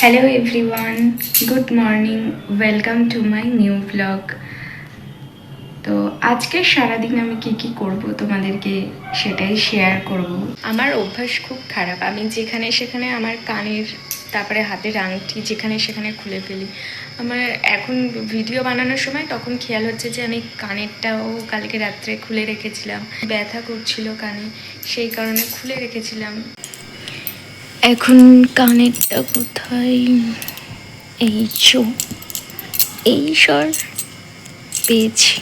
Hello everyone, good morning, welcome to my new blog. তো আজকে সারাদিন আমি কি করব তোমাদেরকে সেটাই শেয়ার করব। আমার অভ্যাস খুব খারাপ, আমি যেখানে সেখানে আমার কানের তারপরে হাতের আংটি যেখানে সেখানে খুলে ফেলি। আমার এখন ভিডিও বানানোর সময় তখন খেয়াল হচ্ছে যে আমি কানেরটাও কালকে রাত্রে খুলে রেখেছিলাম, ব্যথা করছিল কানে, সেই কারণে খুলে রেখেছিলাম। এখন কানেরটা কোথায়? এই স্বর পেয়েছি।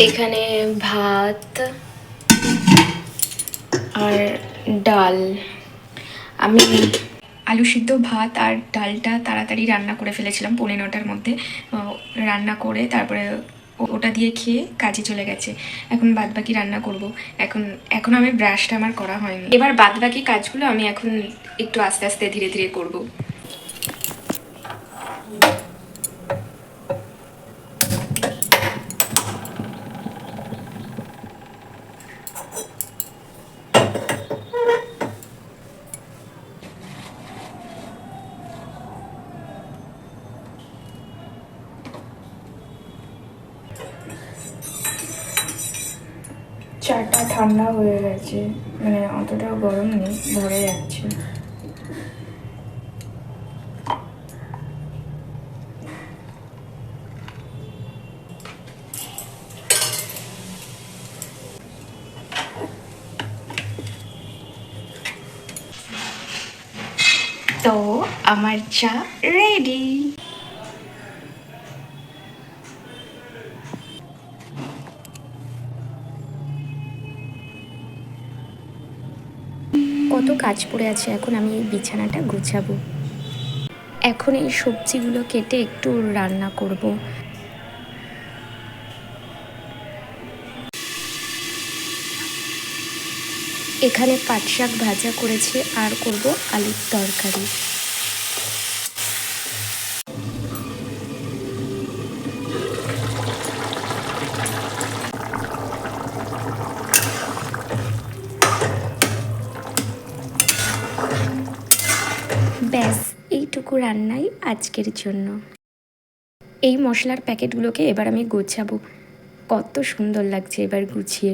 এখানে ভাত আর ডাল, আমি আলু সিদ্ধ ভাত আর ডালটা তাড়াতাড়ি রান্না করে ফেলেছিলাম 9:45টার মধ্যে। রান্না করে তারপরে ওটা দিয়ে খেয়ে কাজে চলে গেছে। এখন বাদবাকি রান্না করব। এখন আমি ব্রাশটা আমার করা হয়নি। এবার বাদবাকি কাজগুলো আমি এখন একটু আস্তে আস্তে ধীরে ধীরে করব। চাটা ঠান্ডা হয়ে গেছে, মানে অতটাও গরম নেই, ধরে যাচ্ছে। তো আমার চা রেডি। কত কাজ পড়ে আছে, এখন আমি এই বিছানাটা গুছাবো। এখন এই সবজিগুলো কেটে একটু রান্না করব। এখানে পাট শাক ভাজা করেছি আর করব আলুর তরকারি। ব্যাস, এইটুকু রান্নাই আজকের জন্য। এই মশলার প্যাকেটগুলোকে এবার আমি গোছাবো। কত সুন্দর লাগছে এবার গুছিয়ে।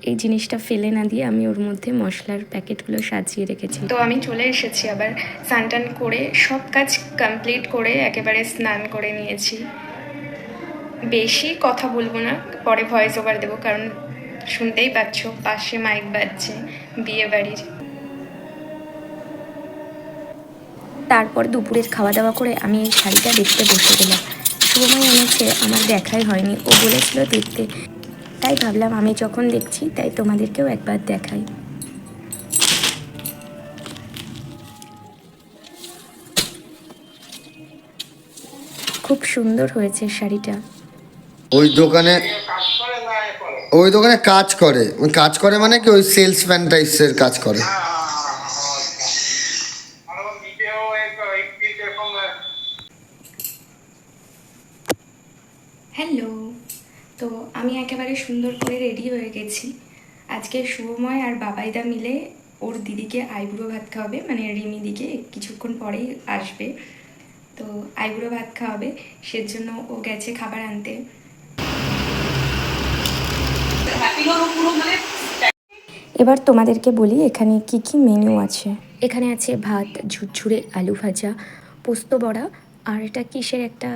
এই জিনিসটা ফেলে না দিয়ে আমি ওর মধ্যে মশলার প্যাকেটগুলো সাজিয়ে রেখেছি। তো আমি চলে এসেছি, আবার স্নান করে সব কাজ কমপ্লিট করে একেবারে স্নান করে নিয়েছি। বেশি কথা বলবো না, পরে ভয়েস ওভার দেবো, কারণ শুনতেই পাচ্ছ পাশে মাইক বাজছে বিয়ে বাড়ির। তারপর দুপুরের খাওয়া দাওয়া করে আমি এই শাড়িটা দেখতে বসে গেলাম। শুভময় এনেছে, আমার দেখাই হয়নি, ও বলেছিল দেখতে, তাই ভাবলাম আমি যখন দেখছি তাই তোমাদেরকেও একবার দেখাই। খুব সুন্দর হয়েছে শাড়িটা। ওই দোকানে কাজ করে মানে কি ওই সেলসম্যান টাইপসের কাজ করে। হ্যালো, তো আমি একেবারে সুন্দর করে রেডি হয়ে গেছি। আজকে শুভময় আর বাবাইদা মিলে ওর দিদিকে আইবুড়ো ভাত খাওয়াবে, মানে রিমি দিকে কিছুক্ষণ পরেই আসবে, তো আইবুড়ো ভাত খাওয়াবে, সেজন্য ও গেছে খাবার আনতে। এবার তোমাদেরকে বলি এখানে কি কি মেনু আছে। এখানে আছে ভাত, ঝুরঝুরে আলু ভাজা, পোস্ত বড়া, আর এটা কিসের একটা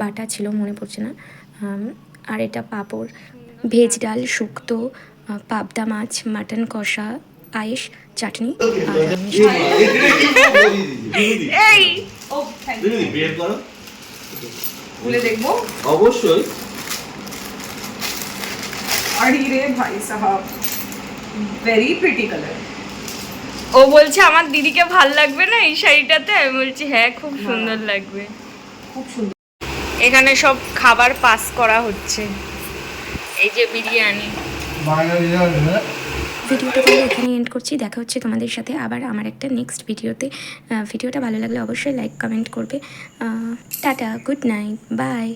বাটা ছিল মনে পড়ছে না, আর এটা পাঁপড়, ভেজ ডাল, শুক্তো, পাবদা মাছ, মাটন কষা, পায়েস, চাটনি আর দেখবো অবশ্যই। अरे भाई साहब, वेरी प्रिटी कलर। ও বলছে আমার দিদিকে ভাল লাগবে না এই শাড়িটাতে, আমি বলছি হ্যাঁ খুব সুন্দর লাগবে। খুব সুন্দর। এখানে সব খাবার পাস করা হচ্ছে, এই যে বিরিয়ানি। ভিডিওটা তাহলে এখানে এন্ড করছি। দেখা হচ্ছে তোমাদের সাথে আবার আমার একটা নেক্সট ভিডিওতে। ভিডিওটা ভালো লাগলে অবশ্যই লাইক কমেন্ট করবে। Tata, good night, by.